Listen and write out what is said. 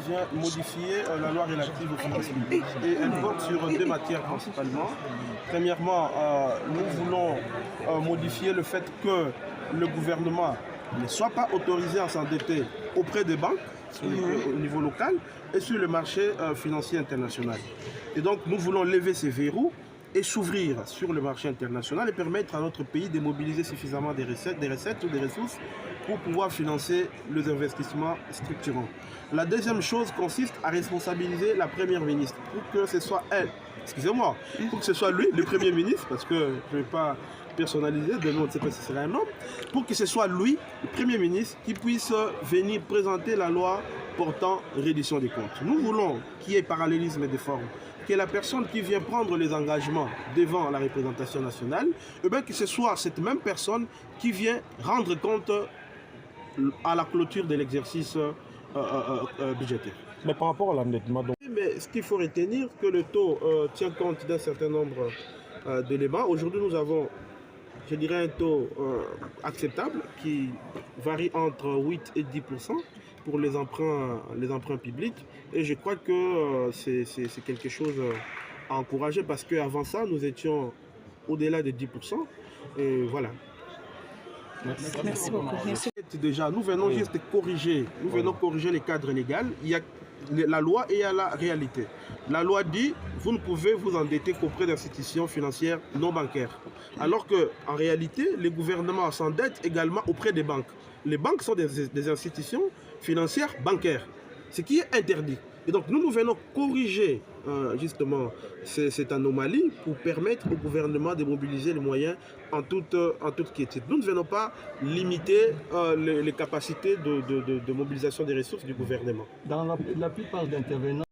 vient modifier la loi relative aux finances publiques et elle porte sur deux matières principalement. Premièrement, nous voulons modifier le fait que le gouvernement ne soit pas autorisé à s'endetter auprès des banques au niveau local et sur le marché financier international. Et donc nous voulons lever ces verrous et s'ouvrir sur le marché international et permettre à notre pays de mobiliser suffisamment des recettes ou des ressources pour pouvoir financer les investissements structurants. La deuxième chose consiste à responsabiliser la première ministre pour que ce soit elle, excusez-moi, pour que ce soit lui, le premier ministre, parce que je ne vais pas personnaliser, demain on ne sait pas si ce sera un homme, pour que ce soit lui, le premier ministre, qui puisse venir présenter la loi portant reddition des comptes. Nous voulons qu'il y ait parallélisme des formes, que la personne qui vient prendre les engagements devant la représentation nationale, eh bien que ce soit cette même personne qui vient rendre compte à la clôture de l'exercice budgétaire. Mais par rapport à l'endettement... Mais ce qu'il faut retenir, que le taux tient compte d'un certain nombre d'éléments. Aujourd'hui, nous avons, je dirais, un taux acceptable qui varie entre 8 et 10% pour les emprunts publics. Et je crois que c'est quelque chose à encourager parce qu'avant ça, nous étions au-delà de 10%. Et voilà. Merci beaucoup. Merci. Déjà, nous venons juste de corriger, corriger les cadres légaux. Il y a la loi et il y a la réalité. La loi dit vous ne pouvez vous endetter qu'auprès d'institutions financières non bancaires. Alors qu'en réalité, le gouvernement s'endette également auprès des banques. Les banques sont des institutions financières bancaires, ce qui est interdit. Et donc nous venons corriger justement cette anomalie pour permettre au gouvernement de mobiliser les moyens en toute quiétude. Nous ne venons pas limiter les capacités de mobilisation des ressources du gouvernement. Dans la plupart d'intervenants,